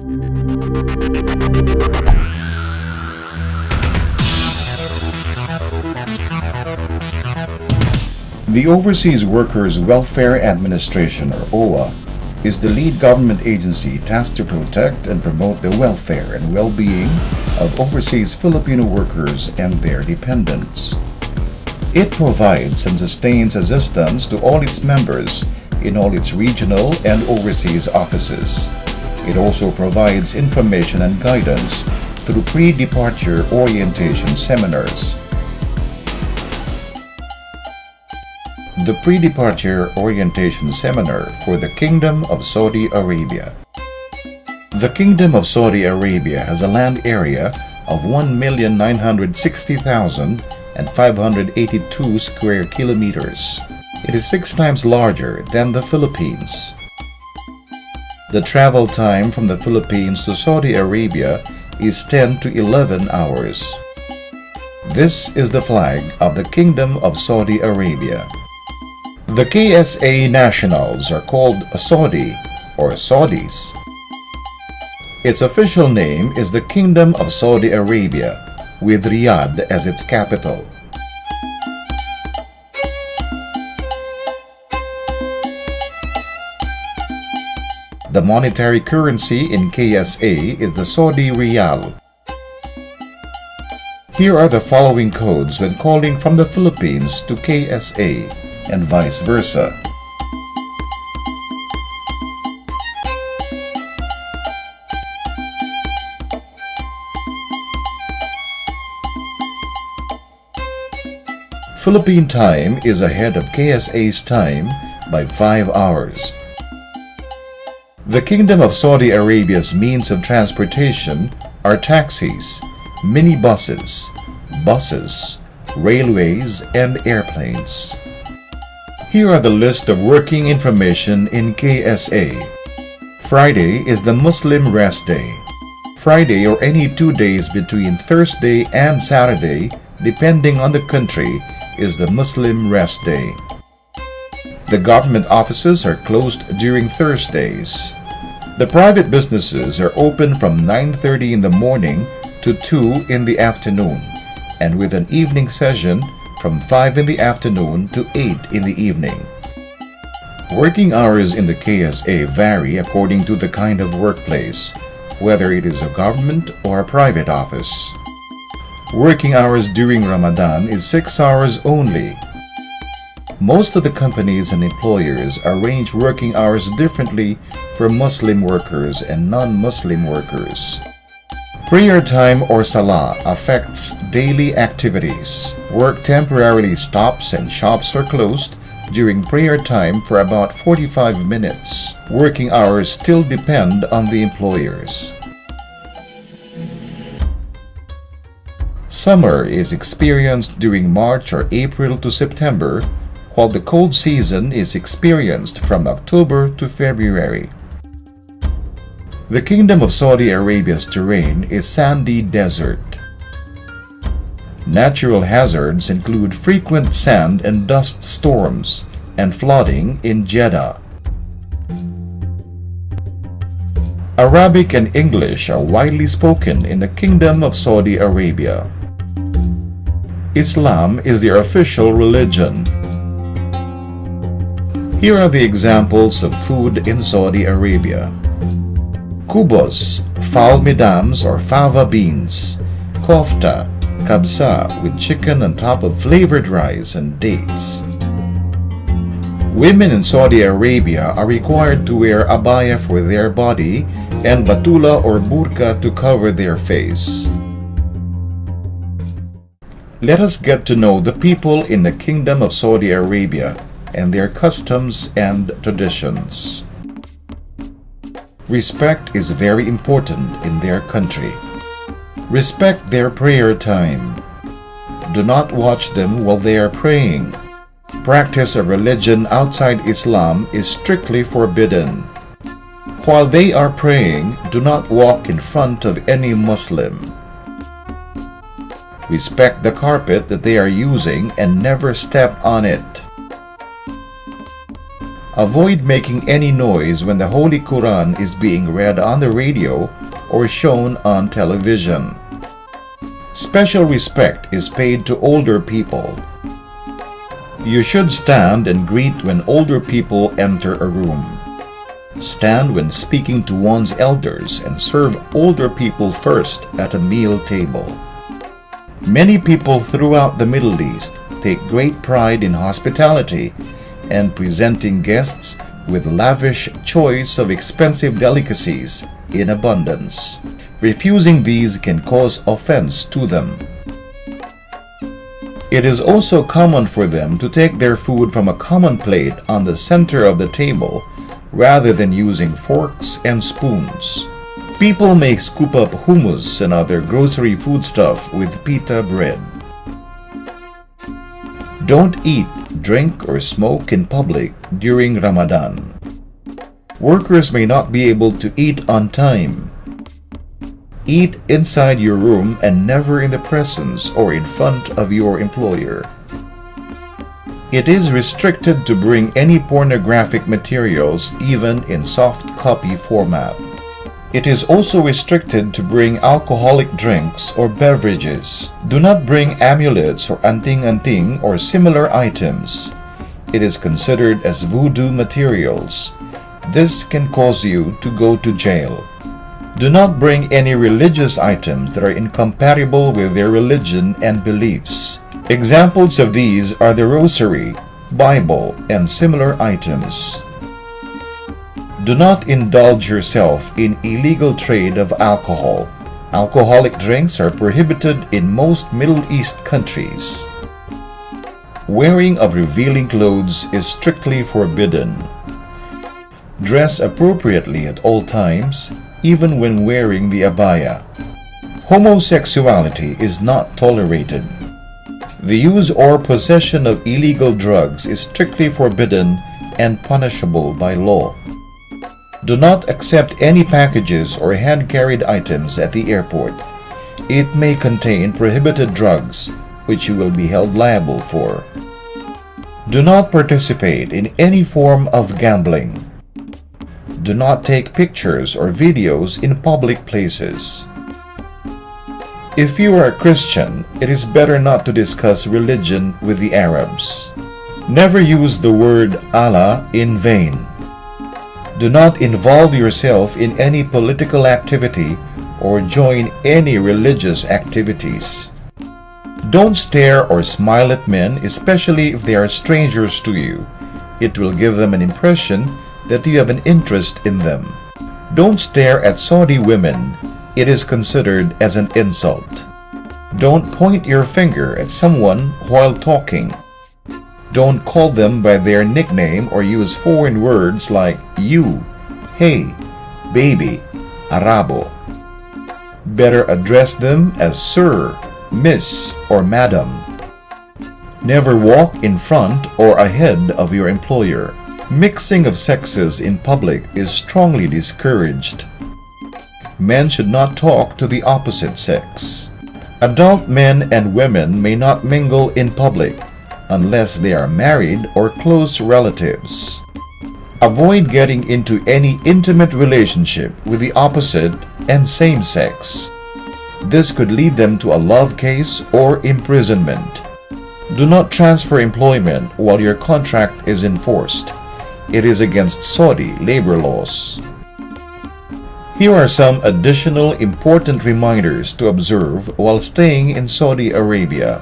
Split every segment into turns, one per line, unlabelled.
The Overseas Workers Welfare Administration, or OWWA, is the lead government agency tasked to protect and promote the welfare and well-being of overseas Filipino workers and their dependents. It provides and sustains assistance to all its members in all its regional and overseas offices. It also provides information and guidance through pre-departure orientation seminars. The Pre-Departure Orientation Seminar for the Kingdom of Saudi Arabia. The Kingdom of Saudi Arabia has a land area of 1,960,582 square kilometers. It is 6 times larger than the Philippines. The travel time from the Philippines to Saudi Arabia is 10 to 11 hours. This is the flag of the Kingdom of Saudi Arabia. The KSA nationals are called Saudi or Saudis. Its official name is the Kingdom of Saudi Arabia, with Riyadh as its capital. The monetary currency in KSA is the Saudi Riyal. Here are the following codes when calling from the Philippines to KSA and vice versa. Philippine time is ahead of KSA's time by 5 hours. The Kingdom of Saudi Arabia's means of transportation are taxis, minibuses, buses, railways, and airplanes. Here are the list of working information in KSA. Friday is the Muslim rest day. Friday or any 2 days between Thursday and Saturday, depending on the country, is the Muslim rest day. The government offices are closed during Thursdays. The private businesses are open from 9:30 in the morning to 2 in the afternoon, and with an evening session from 5 in the afternoon to 8 in the evening. Working hours in the KSA vary according to the kind of workplace, whether it is a government or a private office. Working hours during Ramadan is 6 hours only. Most of the companies and employers arrange working hours differently for Muslim workers and non-Muslim workers. Prayer time or salah affects daily activities. Work temporarily stops and shops are closed during prayer time for about 45 minutes. Working hours still depend on the employers. Summer is experienced during March or April to September, while the cold season is experienced from October to February. The Kingdom of Saudi Arabia's terrain is sandy desert. Natural hazards include frequent sand and dust storms and flooding in Jeddah. Arabic and English are widely spoken in the Kingdom of Saudi Arabia. Islam is their official religion. Here are the examples of food in Saudi Arabia. Kubos, fal midams or fava beans. Kofta, kabsa with chicken on top of flavored rice and dates. Women in Saudi Arabia are required to wear abaya for their body and batula or burqa to cover their face. Let us get to know the people in the Kingdom of Saudi Arabia and their customs and traditions. Respect is very important in their country. Respect their prayer time. Do not watch them while they are praying. Practice of religion outside Islam is strictly forbidden. While they are praying, do not walk in front of any Muslim. Respect the carpet that they are using and never step on it. Avoid making any noise when the Holy Quran is being read on the radio or shown on television. Special respect is paid to older people. You should stand and greet when older people enter a room. Stand when speaking to one's elders and serve older people first at a meal table. Many people throughout the Middle East take great pride in hospitality and presenting guests with lavish choice of expensive delicacies in abundance. Refusing these can cause offense to them. It is also common for them to take their food from a common plate on the center of the table rather than using forks and spoons. People may scoop up hummus and other grocery foodstuff with pita bread. Don't eat, drink, or smoke in public during Ramadan. Workers may not be able to eat on time. Eat inside your room and never in the presence or in front of your employer. It is restricted to bring any pornographic materials even in soft copy format. It is also restricted to bring alcoholic drinks or beverages. Do not bring amulets or anting-anting or similar items. It is considered as voodoo materials. This can cause you to go to jail. Do not bring any religious items that are incompatible with their religion and beliefs. Examples of these are the rosary, Bible, and similar items. Do not indulge yourself in illegal trade of alcohol. Alcoholic drinks are prohibited in most Middle East countries. Wearing of revealing clothes is strictly forbidden. Dress appropriately at all times, even when wearing the abaya. Homosexuality is not tolerated. The use or possession of illegal drugs is strictly forbidden and punishable by law. Do not accept any packages or hand-carried items at the airport. It may contain prohibited drugs, which you will be held liable for. Do not participate in any form of gambling. Do not take pictures or videos in public places. If you are a Christian, it is better not to discuss religion with the Arabs. Never use the word Allah in vain. Do not involve yourself in any political activity or join any religious activities. Don't stare or smile at men, especially if they are strangers to you. It will give them an impression that you have an interest in them. Don't stare at Saudi women. It is considered as an insult. Don't point your finger at someone while talking. Don't call them by their nickname or use foreign words like you, hey, baby, Arabo. Better address them as sir, miss, or madam. Never walk in front or ahead of your employer. Mixing of sexes in public is strongly discouraged. Men should not talk to the opposite sex. Adult men and women may not mingle in public unless they are married or close relatives. Avoid getting into any intimate relationship with the opposite and same sex. This could lead them to a love case or imprisonment. Do not transfer employment while your contract is enforced. It is against Saudi labor laws. Here are some additional important reminders to observe while staying in Saudi Arabia.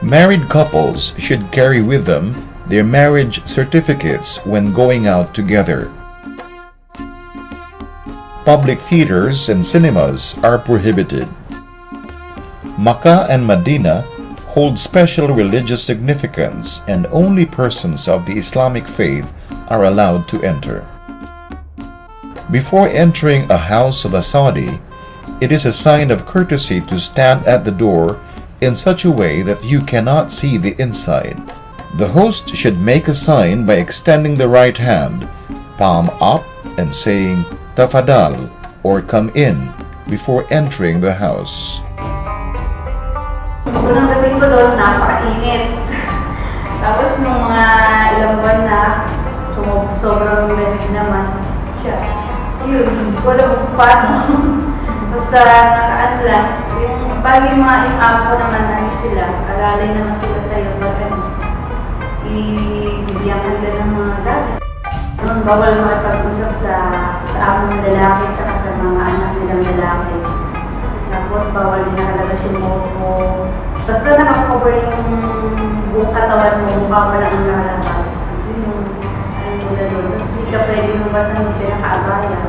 Married couples should carry with them their marriage certificates when going out together. Public theaters and cinemas are prohibited. Makkah and Medina hold special religious significance and only persons of the Islamic faith are allowed to enter. Before entering a house of a Saudi, it is a sign of courtesy to stand at the door in such a way that you cannot see the inside. The host should make a sign by extending the right hand, palm up, and saying "Tafadal" or "Come in" before entering the house.
Unang dating ko doon, napakainit. Tapos nung mga ilang buwan na, sobrang lamig naman siya. Yun, wala kung paano. Basta naka-atlas, yung bagay mga in-apo naman ano sila, alalay naman sila sa'yo, bakit ibigyan ka nila ng mga gamit. Noon, bawal makipag-usap sa among lalaki at sa mga anak nilang lalaki. Tapos, bawal din nakalabas yung mo. Basta nakakover yung buong katawan mo, mukha mo lang ang nakalabas. Yun yung ano mula doon. Tapos, hindi ka pwede lumabas ng hindi nakaabaya.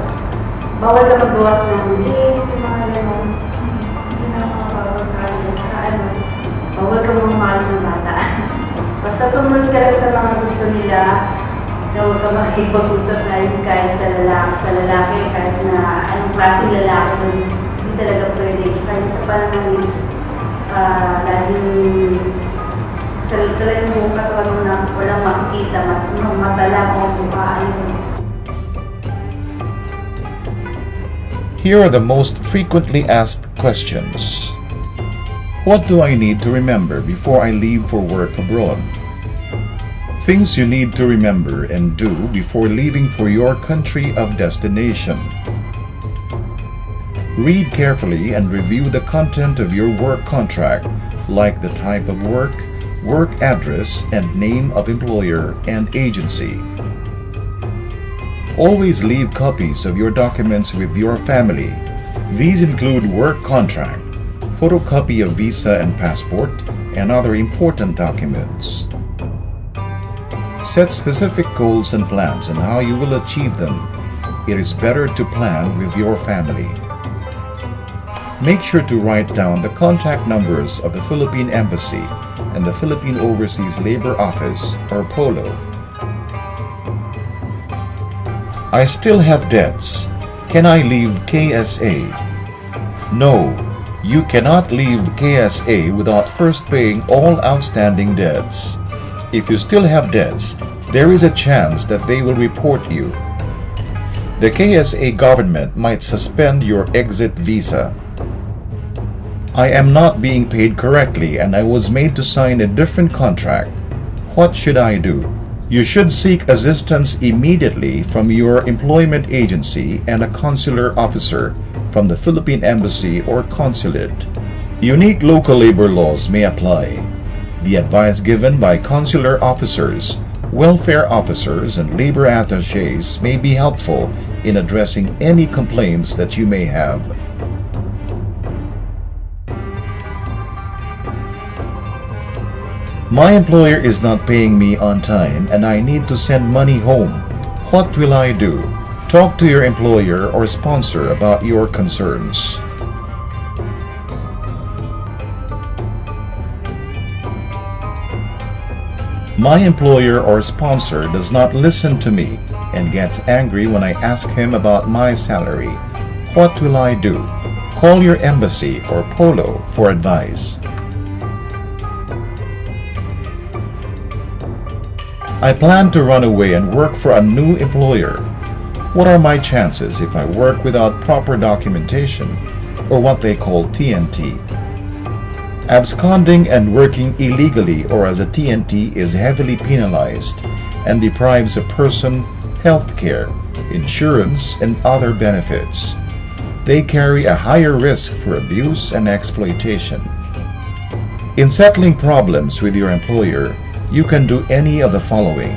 Bawal ka magbawas ng game, yung mga gano'n. Hindi na makabawal sa kanya. Saka bawal ka mamahal ng bata. Basta sumunod ka lang sa mga gusto nila. Huwag ka makikipag-usap na rin kahit sa lalaki, kahit na anong klaseng lalaki doon. Hindi talaga pwede. Kaya sa panahon laging talagang buong katawan mo na walang makikita, mata lang o mukha.
Here are the most frequently asked questions. What do I need to remember before I leave for work abroad? Things you need to remember and do before leaving for your country of destination. Read carefully and review the content of your work contract, like the type of work, work address, and name of employer and agency. Always leave copies of your documents with your family. These include work contract, photocopy of visa and passport, and other important documents. Set specific goals and plans on how you will achieve them. It is better to plan with your family. Make sure to write down the contact numbers of the Philippine Embassy and the Philippine Overseas Labor Office, or POLO. I still have debts. Can I leave KSA? No, you cannot leave KSA without first paying all outstanding debts. If you still have debts, there is a chance that they will report you. The KSA government might suspend your exit visa. I am not being paid correctly and I was made to sign a different contract. What should I do? You should seek assistance immediately from your employment agency and a consular officer from the Philippine Embassy or consulate. Unique local labor laws may apply. The advice given by consular officers, welfare officers, and labor attachés may be helpful in addressing any complaints that you may have. My employer is not paying me on time and I need to send money home. What will I do? Talk to your employer or sponsor about your concerns. My employer or sponsor does not listen to me and gets angry when I ask him about my salary. What will I do? Call your embassy or POLO for advice. I plan to run away and work for a new employer. What are my chances if I work without proper documentation, or what they call TNT? Absconding and working illegally or as a TNT is heavily penalized and deprives a person health care, insurance, and other benefits. They carry a higher risk for abuse and exploitation. In settling problems with your employer, you can do any of the following.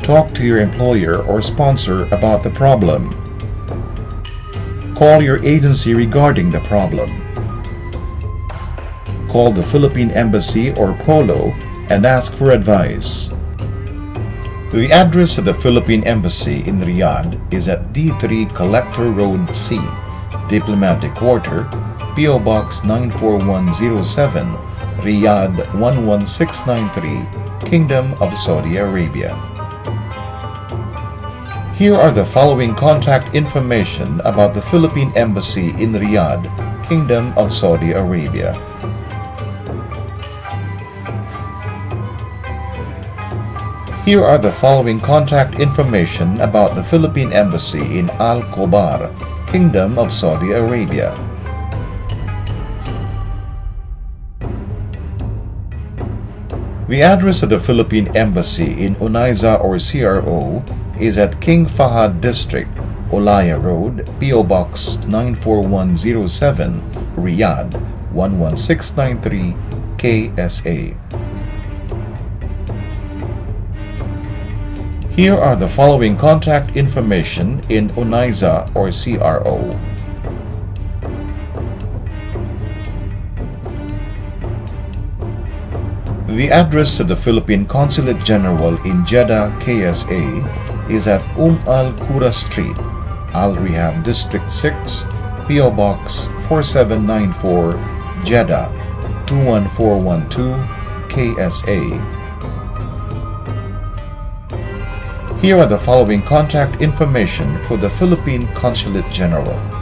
Talk to your employer or sponsor about the problem. Call your agency regarding the problem. Call the Philippine Embassy or POLO and ask for advice. The address of the Philippine Embassy in Riyadh is at D3 Collector Road C, Diplomatic Quarter, PO Box 94107, Riyadh 11693, Kingdom of Saudi Arabia. Here are the following contact information about the Philippine Embassy in Riyadh, Kingdom of Saudi Arabia. Here are the following contact information about the Philippine Embassy in Al Khobar, Kingdom of Saudi Arabia. The address of the Philippine Embassy in Onaiza or CRO is at King Fahad District, Olaya Road, P.O. Box 94107, Riyadh 11693, KSA. Here are the following contact information in Onaiza or CRO. The address of the Philippine Consulate General in Jeddah, KSA is at Al-Qura Street, Al Rihab District 6, P.O. Box 4794, Jeddah 21412, KSA. Here are the following contact information for the Philippine Consulate General.